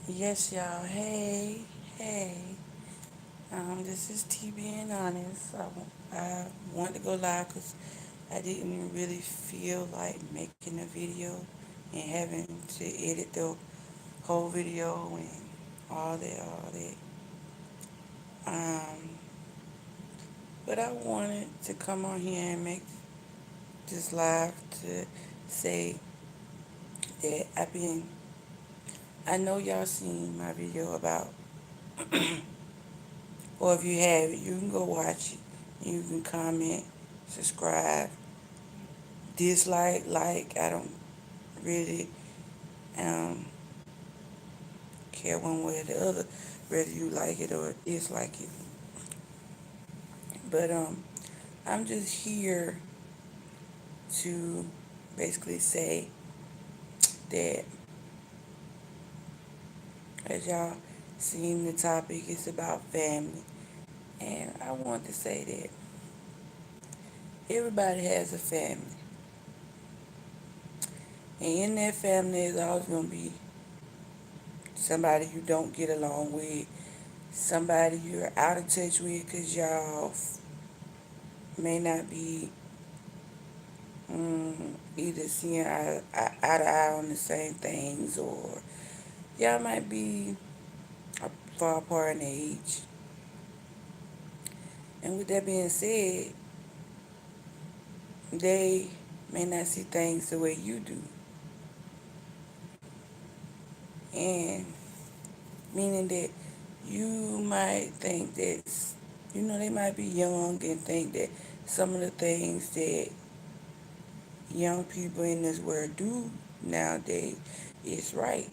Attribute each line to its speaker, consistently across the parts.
Speaker 1: Yes, y'all. Hey, hey. This is T being honest. I wanted to go live because I didn't really feel like making a video and having to edit the whole video and all that. Um, but I wanted to come on here and make this live to say that I know y'all seen my video about, or if you have it, you can go watch it. You can comment, subscribe, dislike. I don't really um, care one way or the other, whether you like it or dislike it. But I'm just here to basically say that, as y'all seen, the topic is about family, and I want to say that everybody has a family, and in that family there's always gonna be somebody you don't get along with, somebody you're out of touch with because y'all may not be either seeing eye to eye on the same things, or y'all might be far apart in age. And with that being said, they may not see things the way you do. And meaning that you might think that, they might be young and think that some of the things that young people in this world do nowadays is right.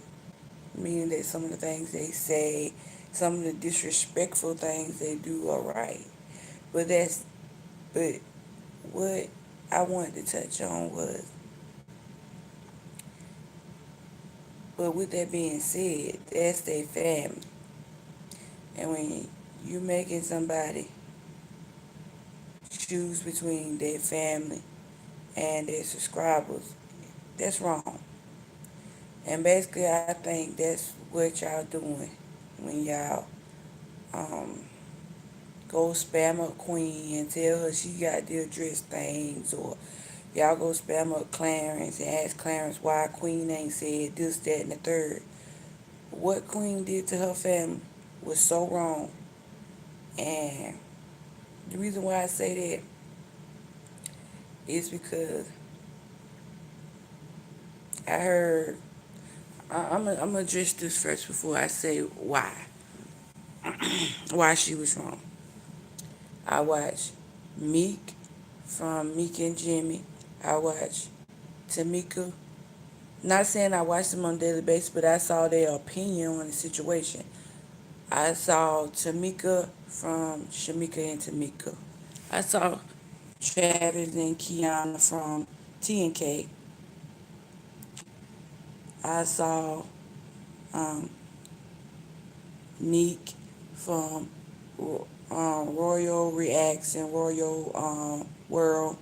Speaker 1: Meaning that some of the things they say, some of the disrespectful things they do are right. But but what I wanted to touch on was, but with that being said, that's their family. And when you making somebody choose between their family and their subscribers, that's wrong. And basically, I think that's what y'all doing when y'all um, go spam up Queen and tell her she got to address things, or y'all go spam up Clarence and ask Clarence why Queen ain't said this, that, and the third. What Queen did to her family was so wrong. And the reason why I say that is because I heard, I'm going to address this first before I say why she was wrong. I watched Meek from Meek and Jimmy. I watched Tamika. Not saying I watched them on a daily basis, but I saw their opinion on the situation. I saw Tamika from Shamika and Tamika. I saw Travis and Kiana from T&K. I saw um, Neek from Royal Reacts and Royalty World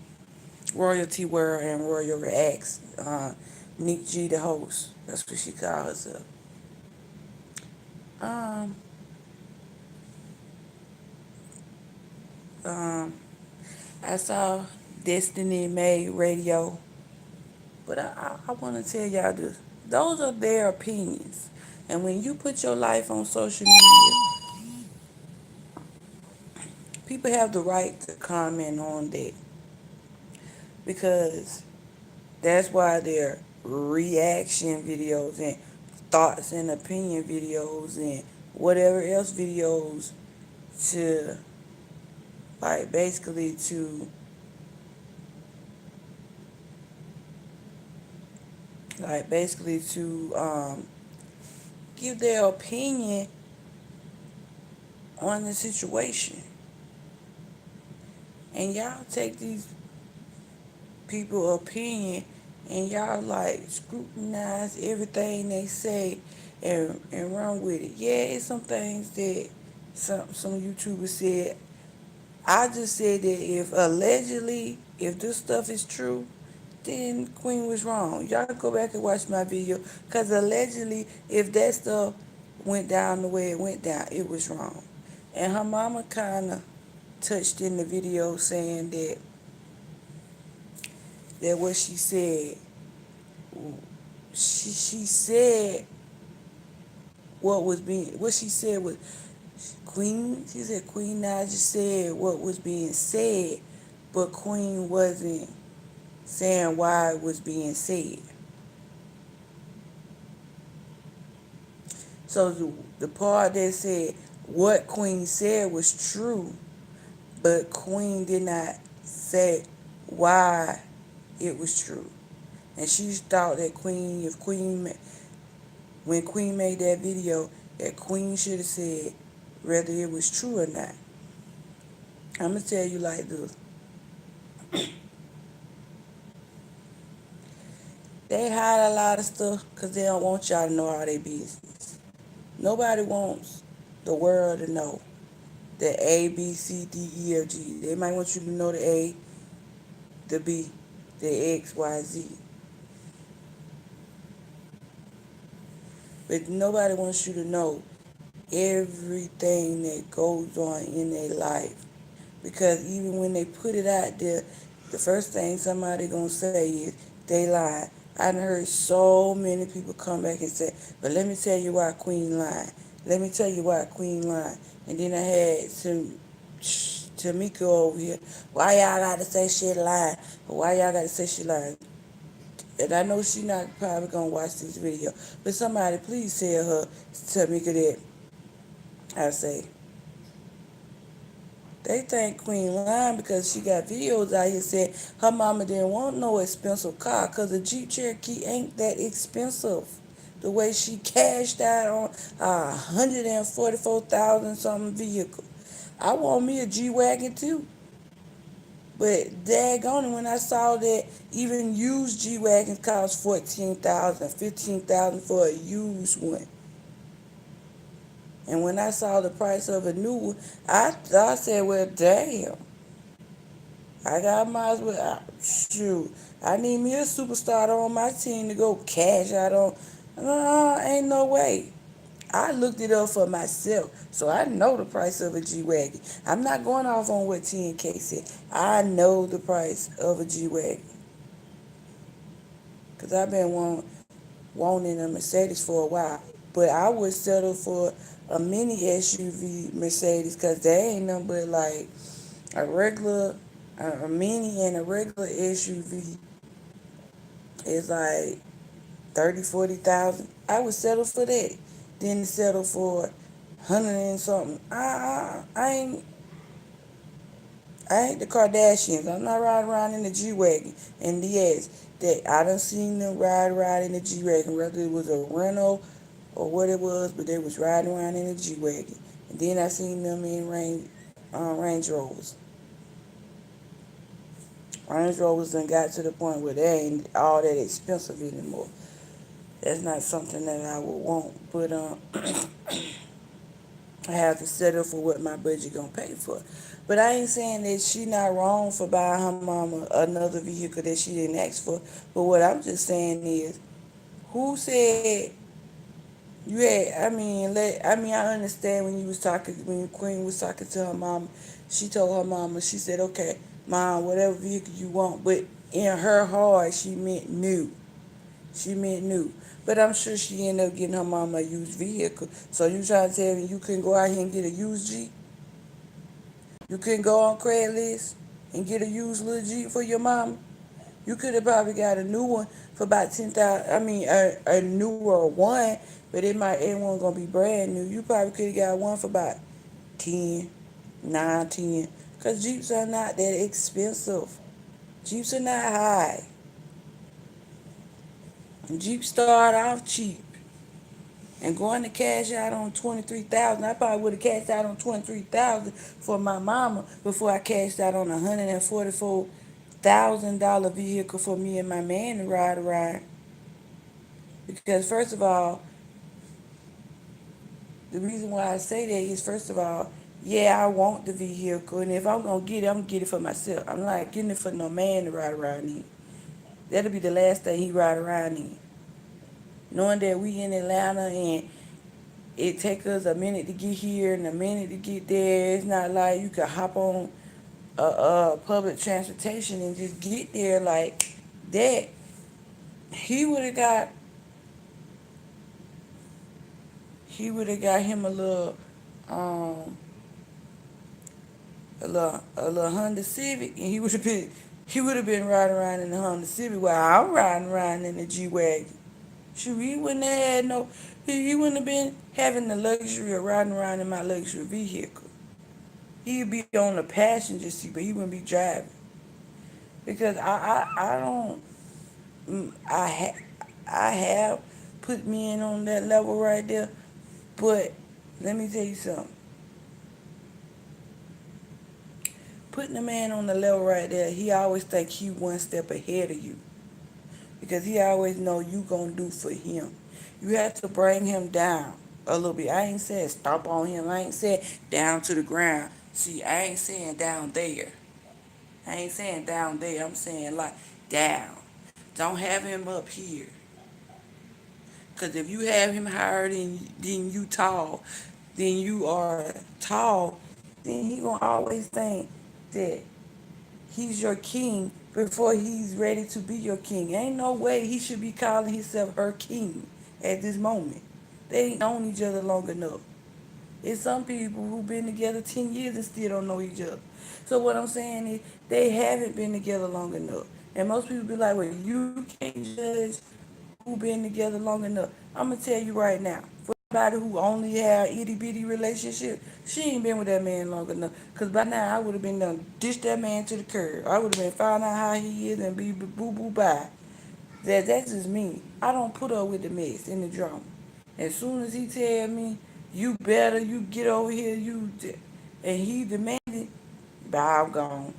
Speaker 1: and Royal Reacts. Neek G, the host. That's what she calls herself. Um, um, I saw Destiny Made Radio, but I want to tell y'all this. Those are their opinions. And when you put your life on social media, people have the right to comment on that, because that's why they're reaction videos and thoughts and opinion videos and whatever else videos, to like basically to give their opinion on the situation. And y'all take these people opinion and y'all like scrutinize everything they say and run with it. Yeah, it's some things that some YouTubers said. I just said that if this stuff is true, then Queen was wrong. Y'all go back and watch my video, because allegedly, if that stuff went down the way it went down, it was wrong. And her mama kind of touched in the video saying that what she said, she said what she said was she said Queen Naija said what was being said, but Queen wasn't saying why it was being said. So the part that said what Queen said was true, but Queen did not say why it was true. And she thought that when Queen made that video, that Queen should have said whether it was true or not. I'm going to tell you like this. They hide a lot of stuff because they don't want y'all to know all their business. Nobody wants the world to know the A, B, C, D, E, F, G. They might want you to know the A, the B, the X, Y, Z. But nobody wants you to know everything that goes on in their life. Because even when they put it out there, the first thing somebody gonna say is they lied. I done heard so many people come back and say, but let me tell you why Queen lied. Let me tell you why Queen lied. And then I had some Tamika over here. Why y'all gotta say she lying? Why y'all gotta say she lying? And I know she not probably gonna watch this video. But somebody please tell her, Tamika, that I say they think Queen lying because she got videos out here saying her mama didn't want no expensive car because the Jeep Cherokee ain't that expensive. The way she cashed out on a 144,000 something vehicle. I want me a G-Wagon too. But daggone it, when I saw that even used G-Wagons cost 14,000, 15,000 for a used one. And when I saw the price of a new one, I said, well, damn. I got might as well, shoot. I need me a superstar on my team to go cash out on. No, ain't no way. I looked it up for myself, so I know the price of a G-Wagon. I'm not going off on what 10K said. I know the price of a G-Wagon. Because I've been wanting a Mercedes for a while. But I would settle for a mini SUV Mercedes because they ain't nothing but like a regular, a mini and a regular SUV is like 30, 40,000. I would settle for that. Then settle for 100 and something. I ain't the Kardashians. I'm not riding around in the G-Wagon. And yes, that I done seen them ride in the G-Wagon, whether it was a rental or what it was, but they was riding around in the G-Wagon. And then I seen them in Range Rovers. Range Rovers done got to the point where they ain't all that expensive anymore. That's not something that I would want, but I have to settle for what my budget gonna pay for. But I ain't saying that she not wrong for buying her mama another vehicle that she didn't ask for. But what I'm just saying is, who said you had? I understand when you was talking when Queen was talking to her mama. She told her mama, she said, "Okay, mom, whatever vehicle you want." But in her heart, she meant new. She meant new. But I'm sure she ended up getting her mama a used vehicle. So you trying to tell me you couldn't go out here and get a used Jeep? You couldn't go on Craigslist and get a used little Jeep for your mama? You could have probably got a new one for about 10,000. A newer one, but it wasn't gonna be brand new. You probably could have got one for about 10, 9, 10. Cause Jeeps are not that expensive. Jeeps are not high. Jeeps start off cheap. And going to cash out on 23,000, I probably would have cashed out on 23,000 for my mama before I cashed out on $144,000 vehicle for me and my man to ride around. Because first of all, the reason why I say that is first of all, yeah, I want the vehicle, and if I'm gonna get it, I'm gonna get it for myself. I'm not getting it for no man to ride around in. That'll be the last thing he ride around in. Knowing that we in Atlanta and it take us a minute to get here and a minute to get there. It's not like you can hop on public transportation and just get there like that. He would have got him um a little Honda Civic, and he would have been riding around in the Honda Civic while I'm riding around in the G wagon. Shoot, he wouldn't have had no. He wouldn't have been having the luxury of riding around in my luxury vehicle. He'd be on the passenger seat, but he wouldn't be driving because I don't I have put men on that level right there, but let me tell you something. Putting a man on the level right there, he always think he one step ahead of you because he always know you gonna do for him. You have to bring him down a little bit. I ain't saying stomp on him. I ain't saying down to the ground. See, I ain't saying down there. I ain't saying down there. I'm saying like down. Don't have him up here. Because if you have him higher than you tall, then you are tall, then he gonna always think that he's your king before he's ready to be your king. Ain't no way he should be calling himself her king at this moment. They ain't known each other long enough. It's some people who've been together 10 years and still don't know each other. So what I'm saying is they haven't been together long enough. And most people be like, well, you can't judge who been together long enough. I'm going to tell you right now. For somebody who only had itty bitty relationship, she ain't been with that man long enough. Because by now I would have been done dish that man to the curb. I would have been found out how he is and be boo boo bye. That's just me. I don't put up with the mess and the drama. As soon as he tell me, you better, you get over here, and he demanded, bye, I'm gone.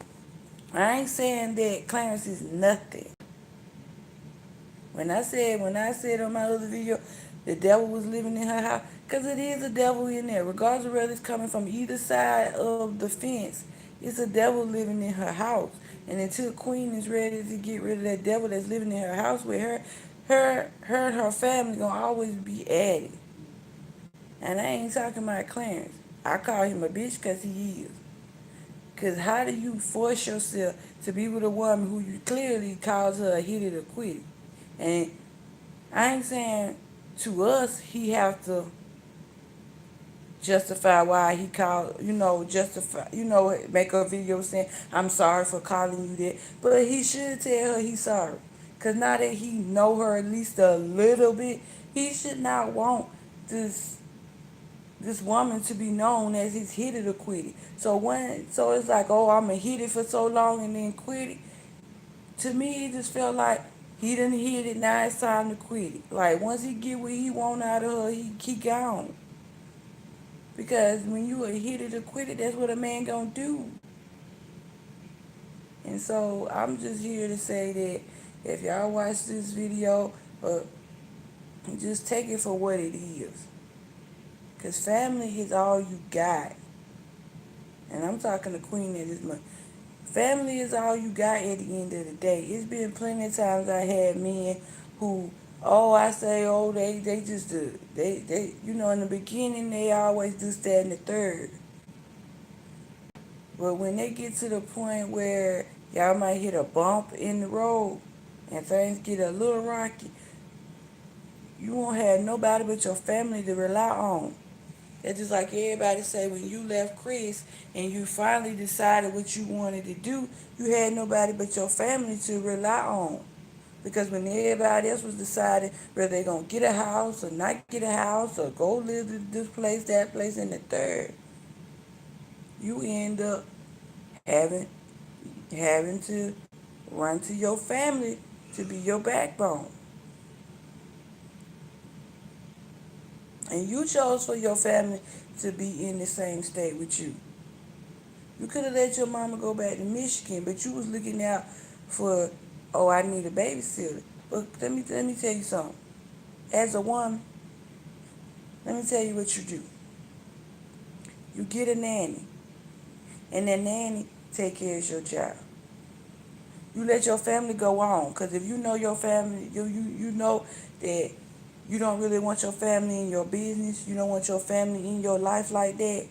Speaker 1: I ain't saying that Clarence is nothing. When I said on my other video, the devil was living in her house, because it is a devil in there. Regardless of whether it's coming from either side of the fence, it's a devil living in her house. And until Queen is ready to get rid of that devil that's living in her house with her, and her family gonna always be at it. And I ain't talking about Clarence. I call him a bitch because he is. Because how do you force yourself to be with a woman who you clearly calls her a hit it or quit it? And I ain't saying to us he have to justify why he called, make a video saying, I'm sorry for calling you that. But he should tell her he's sorry. Because now that he know her at least a little bit, he should not want this woman to be known as his hit it or quit it. So it's like, oh, I'm going to hit it for so long and then quit it. To me, it just felt like he done hit it, now it's time to quit it. Like, once he get what he want out of her, he gone. Because when you a hit it or quit it, that's what a man gonna do. And so I'm just here to say that if y'all watch this video, just take it for what it is. Because family is all you got. And I'm talking to Queen at this month. Family is all you got at the end of the day. It's been plenty of times I had men who, they just do. In the beginning, they always do that and the third. But when they get to the point where y'all might hit a bump in the road and things get a little rocky, you won't have nobody but your family to rely on. It's just like everybody say, when you left Chris and you finally decided what you wanted to do, you had nobody but your family to rely on. Because when everybody else was deciding whether they're going to get a house or not get a house or go live in this place, that place, and the third, you end up having to run to your family to be your backbone. And you chose for your family to be in the same state with you. You could have let your mama go back to Michigan, but you was looking out for, oh, I need a babysitter. But let me tell you something. As a woman, let me tell you what you do. You get a nanny, and that nanny take care of your child. You let your family go on, because if you know your family, you know that You don't really want your family in your business. You don't want your family in your life like that.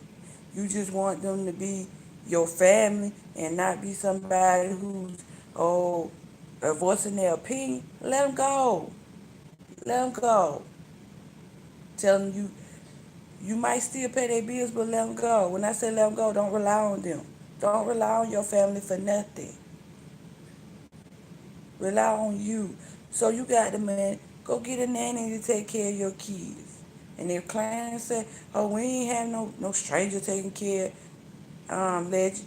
Speaker 1: You just want them to be your family and not be somebody who's, oh, voicing their opinion. Let them go. Let them go. Tell them you might still pay their bills, but let them go. When I say let them go, don't rely on them. Don't rely on your family for nothing. Rely on you. So you got the money. Go get a nanny to take care of your kids. And if clients say, "Oh, we ain't have no stranger taking care," let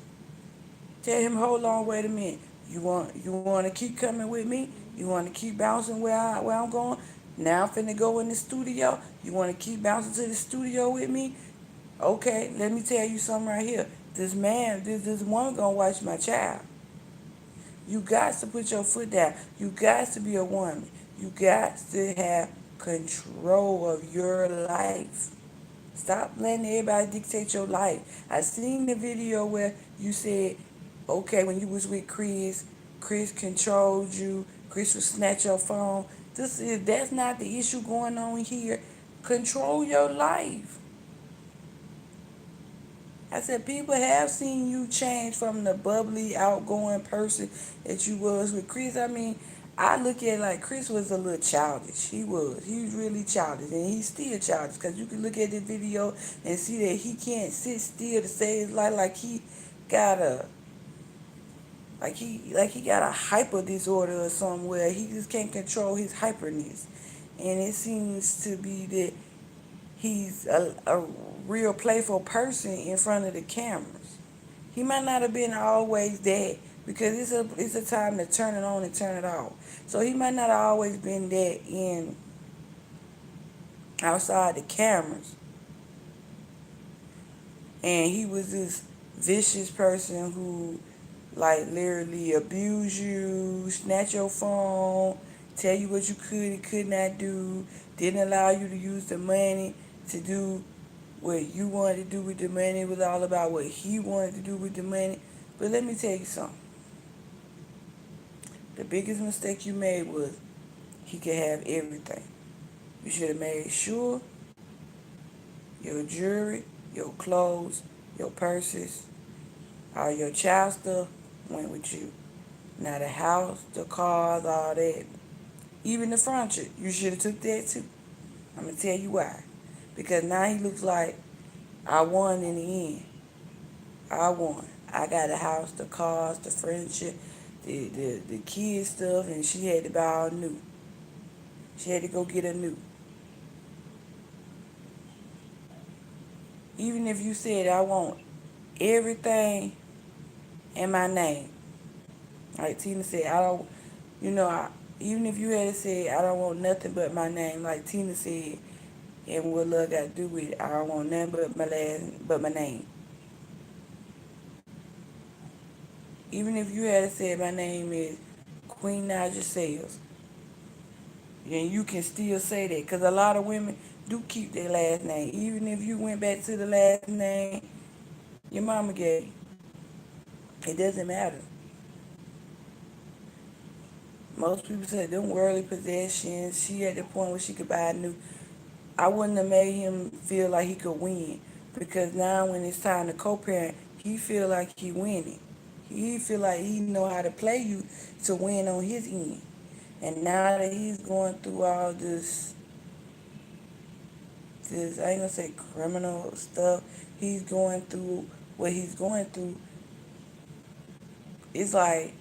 Speaker 1: tell him, "Hold on, wait a minute. You want to keep coming with me? You want to keep bouncing where I'm going? Now I'm finna go in the studio. You want to keep bouncing to the studio with me? Okay, let me tell you something right here. This woman gonna watch my child. You got to put your foot down. You got to be a woman. You got to have control of your life. Stop letting everybody dictate your life. I seen the video where you said, okay, when you was with Chris controlled you. Chris would snatch your phone. That's not the issue going on here. Control your life. I said people have seen you change from the bubbly, outgoing person that you was with Chris. I mean, I look at it like Chris was a little childish. He was. He was really childish, and he's still childish. Cause you can look at the video and see that he can't sit still to save his life. Like he got a he got a hyper disorder or somewhere. He just can't control his hyperness, and it seems to be that he's a real playful person in front of the cameras. He might not have been always that because it's a time to turn it on and turn it off. So he might not have always been that in outside the cameras. And he was this vicious person who like literally abuse you, snatch your phone, tell you what you could and could not do, didn't allow you to use the money to do what you wanted to do with the money. It was all about what he wanted to do with the money. But let me tell you something. The biggest mistake you made was he could have everything. You should have made sure your jewelry, your clothes, your purses, all your child stuff went with you. Now the house, the cars, all that, even the furniture, you should have took that too. I'm gonna tell you why. Because now he looks like I won in the end. I won. I got the house, the cars, the furniture, the kids stuff, and she had to buy all new. She had to go get a new. Even if you said I want everything in my name, like Tina said, I don't, you know, even if you had said I don't want nothing but my name, like Tina said, and what love got to do with it, I don't want nothing but my name. Even if you had said my name is Queen Naja Sales, and you can still say that, because a lot of women do keep their last name. Even if you went back to the last name your mama gave, it doesn't matter. Most people say them worldly possessions. She at the point where she could buy a new. I wouldn't have made him feel like he could win, because now when it's time to co-parent, he feel like he winning. He feel like he know how to play you to win on his end. And now that he's going through all this I ain't gonna say criminal stuff, he's going through what he's going through. It's like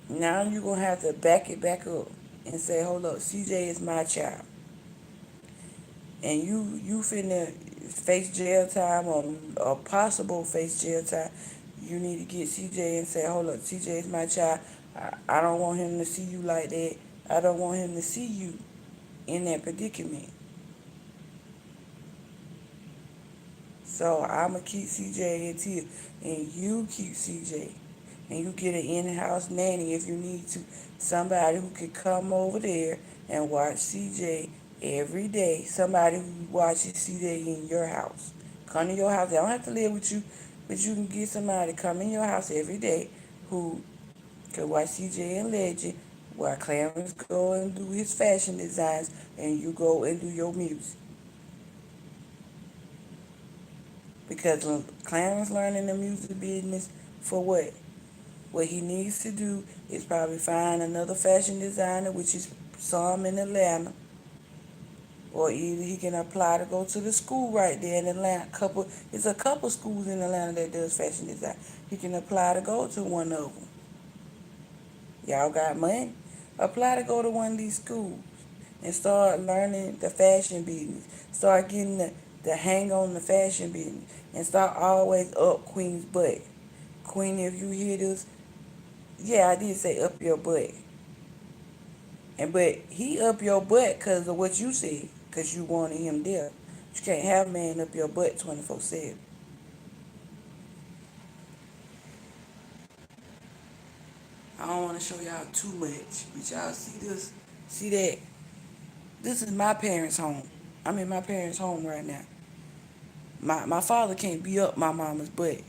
Speaker 1: now you're gonna have to back it back up and say, hold up, CJ is my child, and you finna face jail time or possible face jail time. You need to get CJ and say, hold up, CJ is my child. I don't want him to see you like that. I don't want him to see you in that predicament. So I'ma keep CJ until, and you keep CJ, and you get an in-house nanny if you need to, somebody who can come over there and watch CJ every day. Somebody who watches CJ in your house. Come to your house. They don't have to live with you, but you can get somebody to come in your house every day who can watch CJ and Legend While Clarence go and do his fashion designs and you go and do your music. Because Clarence learning the music business for what? What he needs to do is probably find another fashion designer, which is some in Atlanta, or either he can apply to go to the school right there in Atlanta. It's a couple schools in Atlanta that does fashion design. He can apply to go to one of them. Y'all got money? Apply to go to one of these schools and start learning the fashion business. Start getting the hang on the fashion business and start always up Queen's butt. Queen, if you hear this, yeah, I did say up your butt. But he up your butt because of what you said, because you wanted him there. You can't have a man up your butt 24/7. I don't want to show y'all too much, but y'all see this? See that? This is my parents' home. I'm in my parents' home right now. My father can't be up my mama's butt.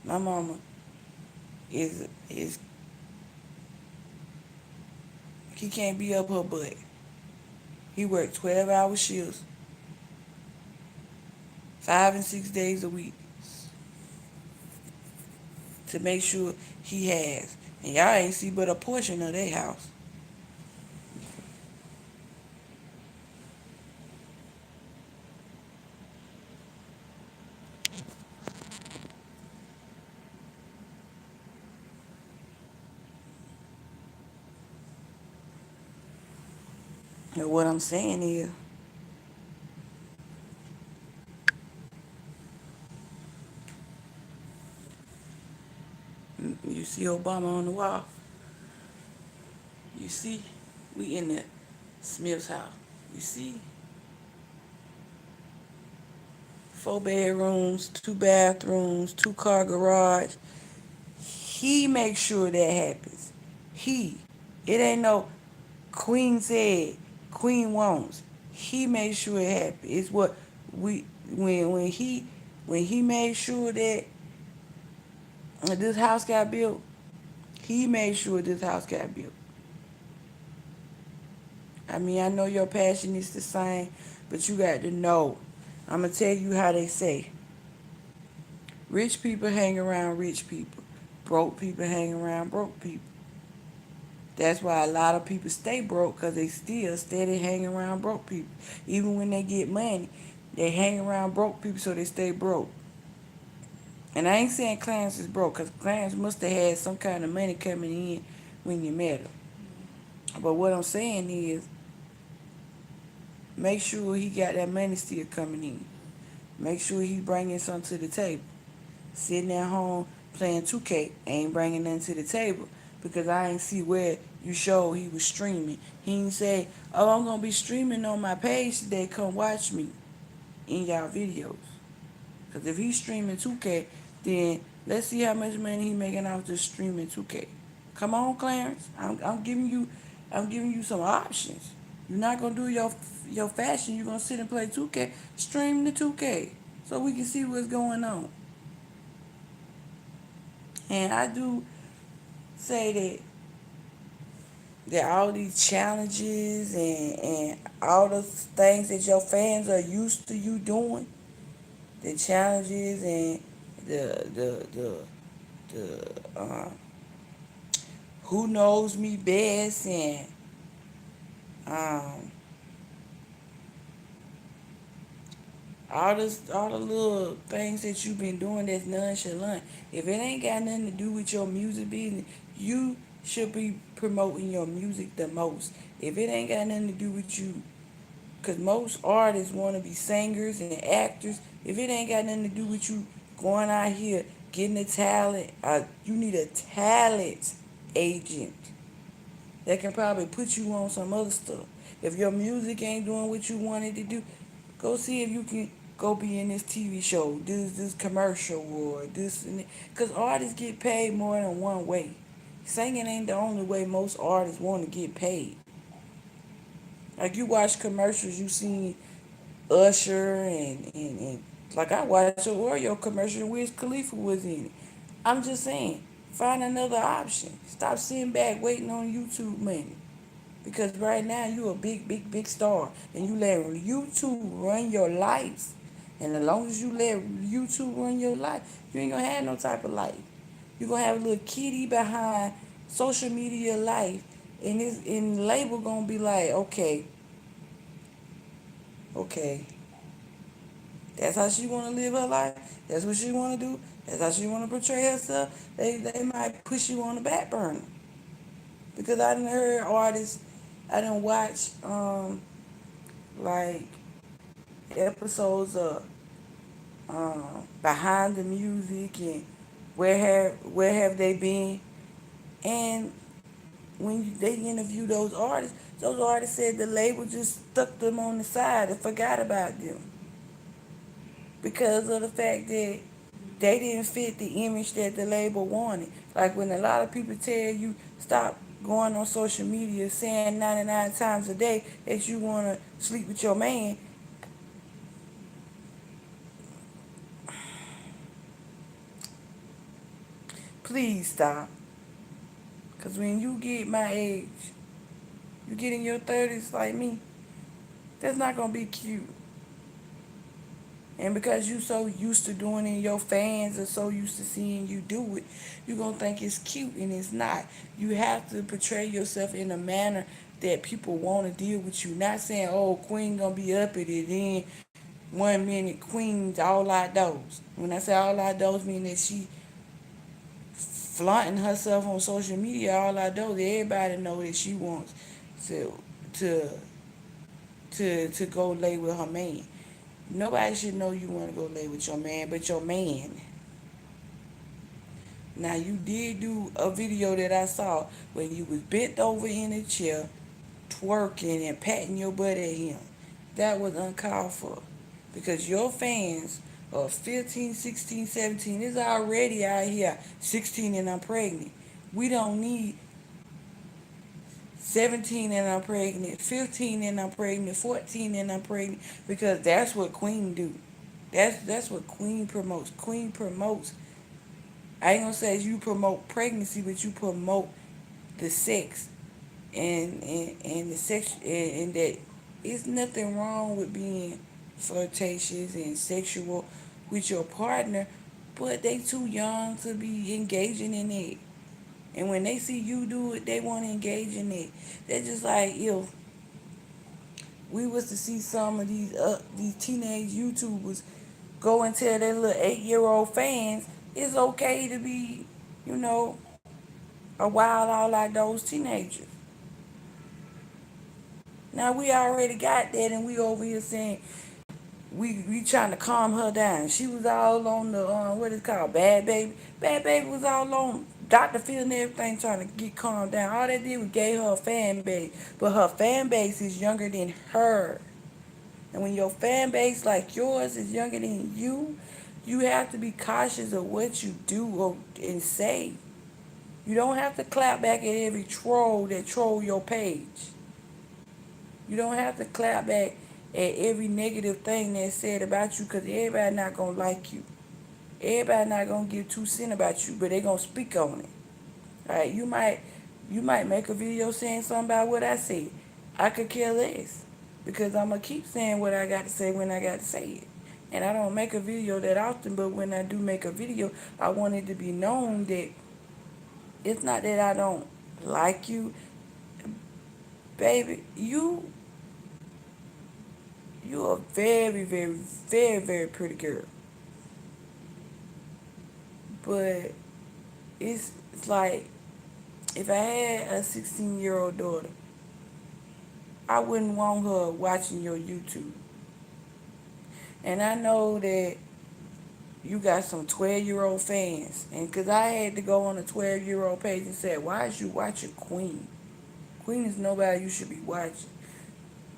Speaker 1: My mama is he can't be up her butt. He worked 12-hour shifts, 5 and 6 days a week to make sure he has. And y'all ain't see but a portion of their house. And what I'm saying is, you see Obama on the wall. You see, we in the Smith's house. You see, 4 bedrooms, 2 bathrooms, 2-car garage. He makes sure that happens. He. It ain't no Queen said, Queen wants. He made sure it happened. It's what we when he made sure that this house got built. He made sure this house got built. I mean, I know your passion is the same, but you got to know. I'm gonna tell you how they say. Rich people hang around rich people. Broke people hang around broke people. That's why a lot of people stay broke because they still steady hang around broke people. Even when they get money, they hang around broke people so they stay broke. And I ain't saying Clarence is broke because Clarence must have had some kind of money coming in when you met him. But what I'm saying is, make sure he got that money still coming in. Make sure he bringing something to the table. Sitting at home playing 2K ain't bringing nothing to the table because I ain't see where you showed he was streaming. He ain't say, "Oh, I'm gonna be streaming on my page today. Come watch me in y'all videos." Because if he's streaming 2K, then let's see how much money he making off just streaming 2K. Come on, Clarence. I'm giving you some options. You're not gonna do your fashion. You're gonna sit and play 2K. Stream the 2K so we can see what's going on. And I do say that all these challenges and all the things that your fans are used to you doing, the challenges and the who knows me best and um, all the little things that you've been doing that's nonchalant. If it ain't got nothing to do with your music business, you should be promoting your music the most. If it ain't got nothing to do with you, because most artists want to be singers and actors. If it ain't got nothing to do with you going out here getting a talent, you need a talent agent that can probably put you on some other stuff. If your music ain't doing what you wanted to do, go see if you can go be in this TV show, this commercial, or this and that. Because artists get paid more than one way. Singing ain't the only way most artists want to get paid. Like you watch commercials, you see Usher and like I watched an Oreo commercial and Wiz Khalifa was in it. I'm just saying, find another option. Stop sitting back waiting on YouTube money. Because right now you a big, big, big star, and you let YouTube run your life. And as long as you let YouTube run your life, you ain't gonna have no type of life. You gonna have a little kitty behind social media life, and this and the label gonna be like, okay, okay, that's how she wanna live her life. That's what she wanna do. That's how she wanna portray herself. They might push you on the back burner because I done heard artists, I done watch like episodes of behind the music and where have they been, and when they interview those artists said the label just stuck them on the side and forgot about them because of the fact that they didn't fit the image that the label wanted. Like when a lot of people tell you stop going on social media saying 99 times a day that you want to sleep with your man, please stop. Because when you get my age, you get in your 30s like me, that's not going to be cute. And because you so used to doing it, your fans are so used to seeing you do it, you're going to think it's cute and it's not. You have to portray yourself in a manner that people want to deal with you. Not saying, oh, Queen going to be up at it, then 1 minute Queen's all outdoors. When I say all outdoors, mean that she flaunting herself on social media all outdoors. Everybody know that she wants to to to go lay with her man. Nobody should know you want to go lay with your man, but your man. Now you did do a video that I saw when you was bent over in a chair, twerking and patting your butt at him. That was uncalled for. Because your fans are 15, 16, 17 is already out here 16 and I'm pregnant. We don't need 17 and I'm pregnant, 15 and I'm pregnant, 14 and I'm pregnant, because that's what Queen do. That's what Queen promotes. Queen promotes, I ain't gonna say you promote pregnancy, but you promote the sex and the sex, and that it's nothing wrong with being flirtatious and sexual with your partner, but they too young to be engaging in it. And when they see you do it, they want to engage in it. They're just like, if we was to see some of these teenage YouTubers go and tell their little 8-year-old fans it's okay to be, you know, a wild all like those teenagers. Now we already got that, and we over here saying we trying to calm her down. She was all on the what is it called, Bad Baby. Bad Baby was all on Dr. Phil and everything trying to get calmed down. All they did was gave her a fan base, but her fan base is younger than her. And when your fan base like yours is younger than you have to be cautious of what you do and say. You don't have to clap back at every troll that troll your page. You don't have to clap back at every negative thing that's said about you, because everybody not going to like you. Everybody not going to give 2 cents about you, but they going to speak on it. All right, you might make a video saying something about what I said. I could care less, because I'm going to keep saying what I got to say when I got to say it. And I don't make a video that often, but when I do make a video, I want it to be known that it's not that I don't like you. Baby, you a very, very, very, very pretty girl. But it's like, if I had a 16-year-old daughter, I wouldn't want her watching your YouTube. And I know that you got some 12-year-old fans. And because I had to go on a 12-year-old page and say, why is you watching Queen? Queen is nobody you should be watching.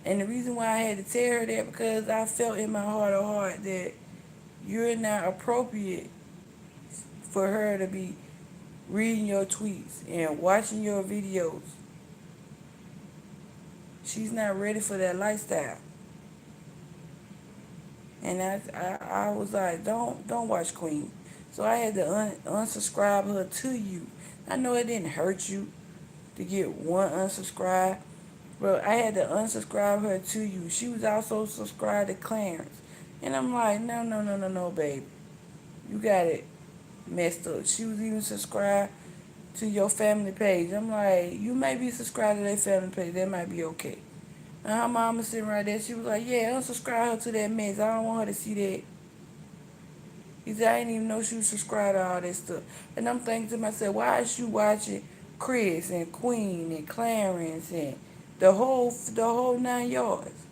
Speaker 1: And the reason why I had to tell her that, because I felt in my heart of heart that you're not appropriate for her to be reading your tweets and watching your videos. She's not ready for that lifestyle. And I was like, don't watch Queen. So I had to unsubscribe her to you. I know it didn't hurt you to get one unsubscribe, Bro, I had to unsubscribe her to you. She was also subscribed to Clarence. And I'm like, no, no, no, no, no, baby. You got it messed up. She was even subscribed to your family page. I'm like, you may be subscribed to their family page. That might be okay. And her mama sitting right there. She was like, yeah, unsubscribe her to that mess. I don't want her to see that. He said, I didn't even know she was subscribed to all that stuff. And I'm thinking to myself, why is she watching Chris and Queen and Clarence and the whole 9 yards?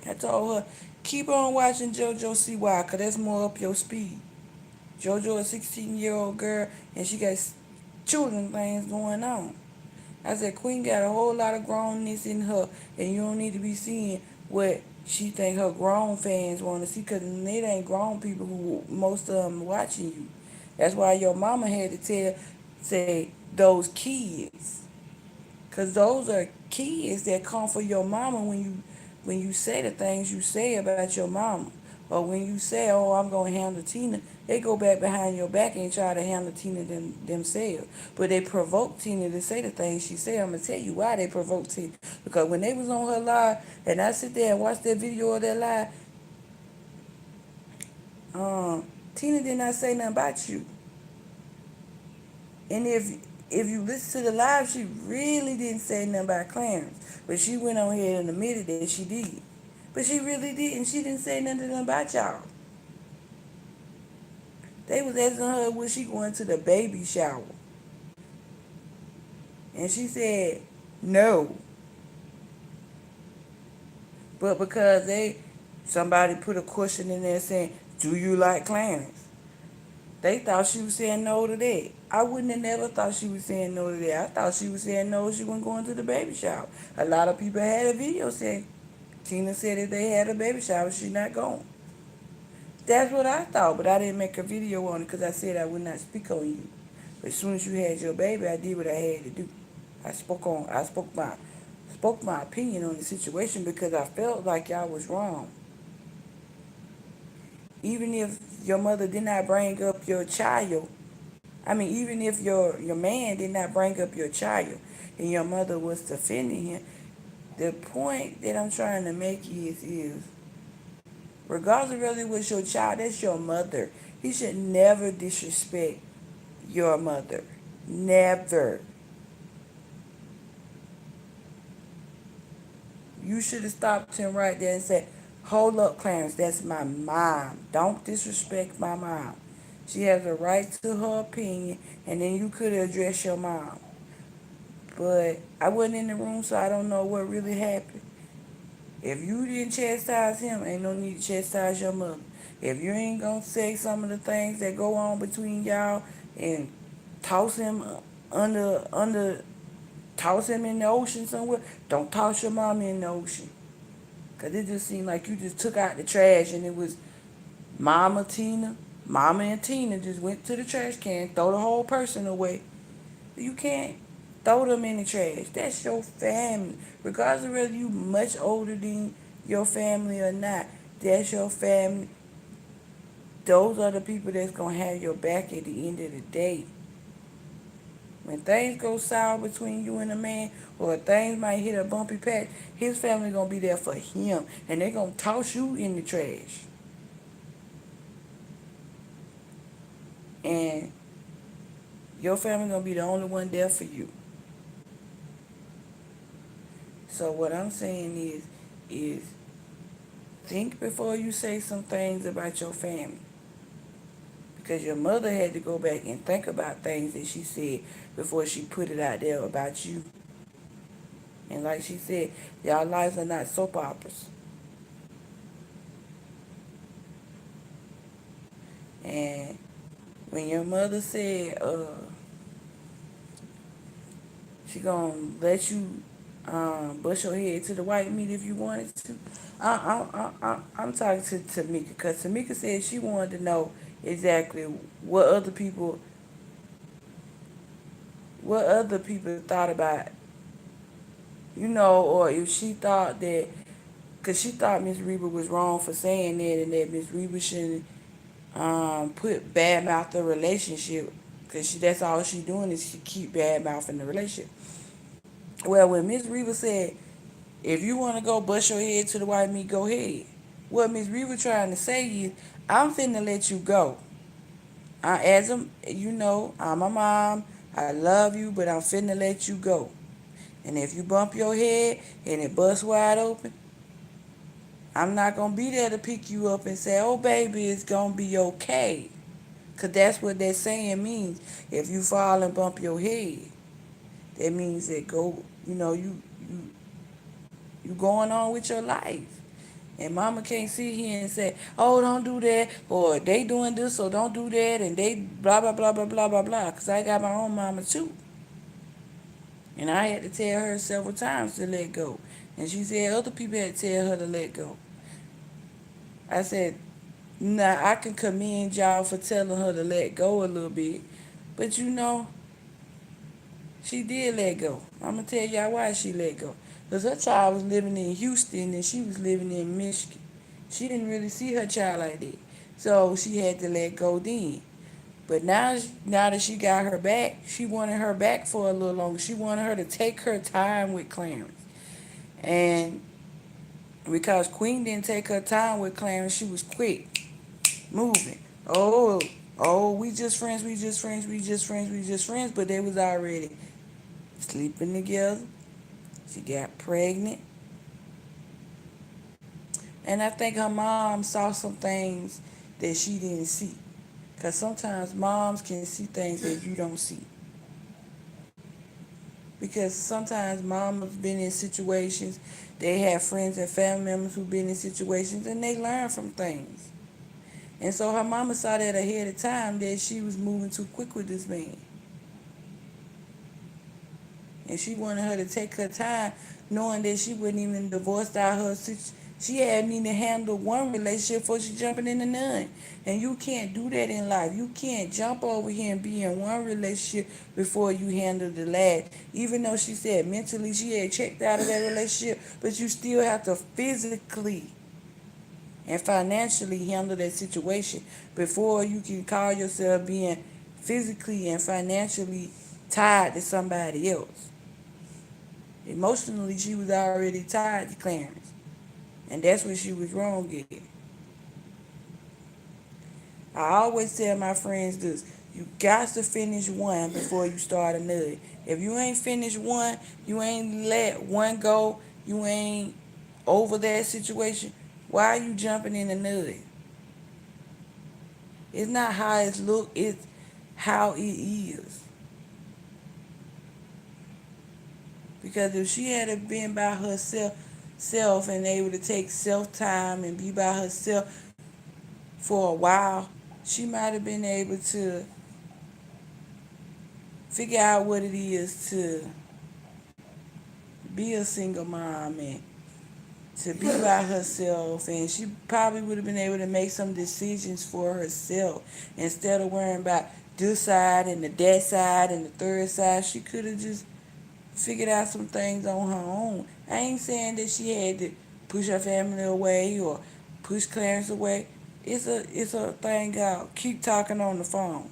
Speaker 1: I told her, keep on watching JoJo CY, because that's more up your speed. JoJo a 16-year-old girl, and she got children things going on. I said, Queen got a whole lot of grownness in her, and you don't need to be seeing what she think her grown fans want to see, because it ain't grown people who most of them watching you. That's why your mama had to say those kids, because those are kids that come for your mama when you say the things you say about your mama. Or when you say, oh, I'm going to handle Tina, they go back behind your back and try to handle Tina themselves. But they provoke Tina to say the things she said. I'm going to tell you why they provoked Tina. Because when they was on her live, and I sit there and watch that video of that live, Tina did not say nothing about you. And if you listen to the live, she really didn't say nothing about Clarence. But she went on here and admitted that she did. But she really didn't. She didn't say nothing about y'all. They was asking her was she going to the baby shower. And she said no. But because somebody put a question in there saying, do you like Clarence? They thought she was saying no to that. I wouldn't have never thought she was saying no to that. I thought she was saying no, she wasn't going to the baby shower. A lot of people had a video saying Tina said if they had a baby shower, she not going. That's what I thought, but I didn't make a video on it because I said I would not speak on you. But as soon as you had your baby, I did what I had to do. I spoke my opinion on the situation because I felt like y'all was wrong. Even if your mother did not bring up your child, even if your man did not bring up your child and your mother was defending him, the point that I'm trying to make is regardless of whether it was your child, that's your mother. He should never disrespect your mother. Never. You should have stopped him right there and said, hold up, Clarence, that's my mom. Don't disrespect my mom. She has a right to her opinion, and then you could address your mom. But I wasn't in the room, so I don't know what really happened. If you didn't chastise him, ain't no need to chastise your mother. If you ain't gonna say some of the things that go on between y'all and toss him under toss him in the ocean somewhere, don't toss your mama in the ocean. Because it just seemed like you just took out the trash and it was Mama and Tina just went to the trash can, throw the whole person away. You can't throw them in the trash. That's your family. Regardless of whether you much older than your family or not, that's your family. Those are the people that's going to have your back at the end of the day. When things go sour between you and a man, or things might hit a bumpy patch, his family gonna be there for him, and they gonna toss you in the trash. And your family gonna be the only one there for you. So what I'm saying is think before you say some things about your family. Because your mother had to go back and think about things that she said before she put it out there about you. And like she said, y'all lives are not soap operas. And when your mother said she gonna let you bust your head to the white meat if you wanted to, I'm talking to Tamika, because Tamika said she wanted to know exactly what other people thought about, or if she thought that, because she thought Miss Reba was wrong for saying that, and that Miss Reba shouldn't put bad mouth the relationship, because that's all she doing is she keep bad mouthing the relationship. Well, when Miss Reva said, if you want to go bust your head to the white meat, go ahead. What Miss Reva trying to say is, I'm finna let you go. As a, I'm a mom. I love you, but I'm finna let you go. And if you bump your head and it busts wide open, I'm not gonna be there to pick you up and say, "Oh, baby, it's gonna be okay." Cause that's what that saying means. If you fall and bump your head, that means that you going on with your life. And mama can't sit here and say, "Oh, don't do that," or "They doing this, so don't do that," and they blah blah blah blah blah blah blah. Cause I got my own mama too, and I had to tell her several times to let go, and she said other people had to tell her to let go. I said, "Nah, I can commend y'all for telling her to let go a little bit, but she did let go. I'm gonna tell y'all why she let go. Cause her child was living in Houston and she was living in Michigan. She didn't really see her child like that, so she had to let go then. But now that she got her back, she wanted her back for a little longer. She wanted her to take her time with Clarence, and because Queen didn't take her time with Clarence, she was quick moving. Oh, we just friends, we just friends, we just friends, we just friends. But they was already sleeping together. She got pregnant. And I think her mom saw some things that she didn't see. Because sometimes moms can see things that you don't see. Because sometimes moms have been in situations, they have friends and family members who've been in situations, and they learn from things. And so her mama saw that ahead of time that she was moving too quick with this man. And she wanted her to take her time, knowing that she wouldn't even divorce out her situation. She hadn't even handled one relationship before she jumping into none. And you can't do that in life. You can't jump over here and be in one relationship before you handle the last. Even though she said mentally she had checked out of that relationship, but you still have to physically and financially handle that situation before you can call yourself being physically and financially tied to somebody else. Emotionally, she was already tied to Clarence. And that's what she was wrong at. I always tell my friends this. You got to finish one before you start another. If you ain't finished one, you ain't let one go, you ain't over that situation, why are you jumping in another? It's not how it look, it's how it is. Because if she had been by herself self and able to take self time and be by herself for a while, she might have been able to figure out what it is to be a single mom and to be by herself, and she probably would have been able to make some decisions for herself instead of worrying about this side and the that side and the third side. She could have just figured out some things on her own. I ain't saying that she had to push her family away or push Clarence away. It's a thing out. Keep talking on the phone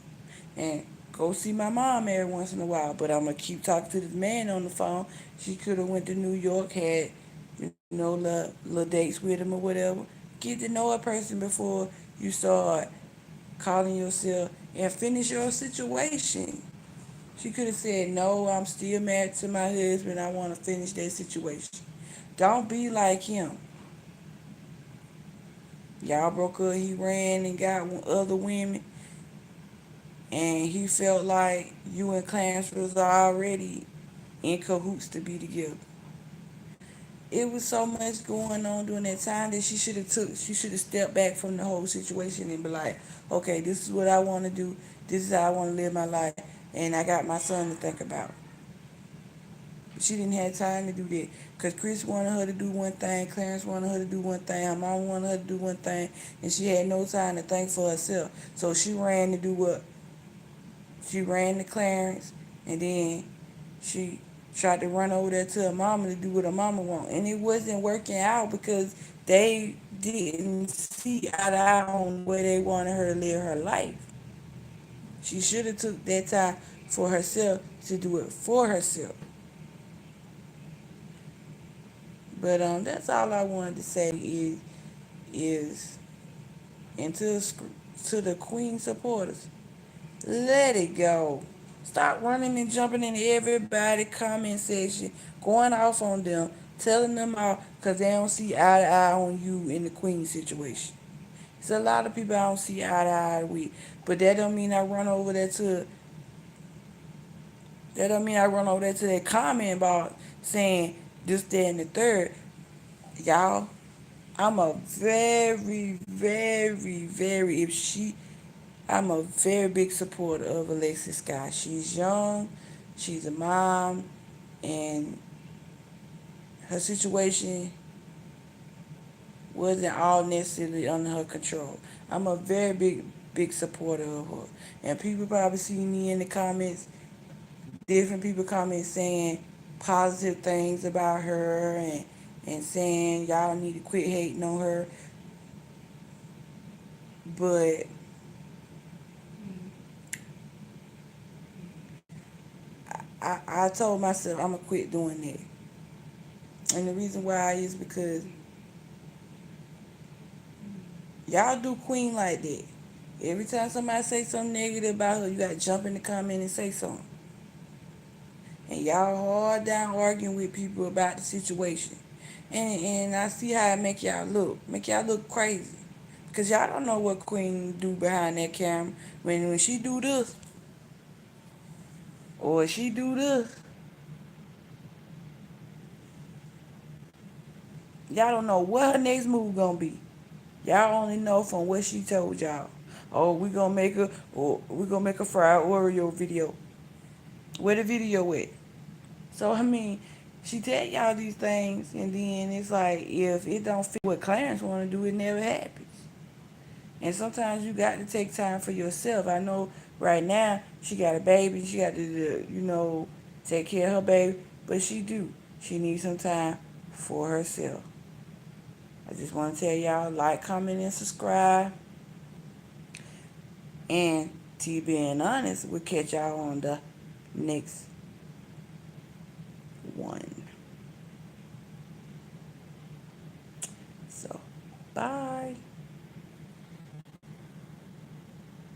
Speaker 1: and go see my mom every once in a while. But I'm gonna keep talking to this man on the phone. She could have went to New York, had little dates with him or whatever. Get to know a person before you start calling yourself and finish your situation. She could have said, "No, I'm still married to my husband. I want to finish that situation." Don't be like him. Y'all broke up. He ran and got other women, and he felt like you and Clarence was already in cahoots to be together. It was so much going on during that time that she should have stepped back from the whole situation and be like, okay, this is what I want to do. This is how I want to live my life, and I got my son to think about. She didn't have time to do that because Chris wanted her to do one thing, Clarence wanted her to do one thing, her mom wanted her to do one thing, and she had no time to think for herself. So she ran to do what? She ran to Clarence, and then she tried to run over there to her mama to do what her mama want, and it wasn't working out because they didn't see eye to eye on where they wanted her to live her life. She should have took that time for herself to do it for herself. But that's all I wanted to say is and to the Queen supporters, let it go. Stop running and jumping in everybody comment section, going off on them, telling them all because they don't see eye to eye on you in the Queen situation. There's a lot of people I don't see eye to eye with, but that don't mean I run over there to that don't mean I run over there to that comment box saying this, that, and the third. Y'all, I'm a very, very, very if she I'm a very big supporter of Alexis Scott. She's young, she's a mom, and her situation wasn't all necessarily under her control. I'm a very big supporter of her. And people probably see me in the comments, different people comment saying positive things about her and saying y'all need to quit hating on her. But I told myself I'm gonna quit doing that. And the reason why is because y'all do Queen like that. Every time somebody say something negative about her, you gotta jump in the comment and say something. And y'all hard down arguing with people about the situation. And I see how it make y'all look crazy. Cause y'all don't know what Queen do behind that camera. When she do this or she do this, y'all don't know what her next move gonna be. Y'all only know from what she told y'all. Oh, we gonna make a fried Oreo video. Where the video at? So I mean, she tell y'all these things, and then it's like if it don't fit what Clarence want to do, it never happens. And sometimes you got to take time for yourself. I know right now she got a baby, she got to take care of her baby, but she do. She needs some time for herself. I just want to tell y'all like, comment, and subscribe. And to being honest, we'll catch y'all on the next one. So, bye.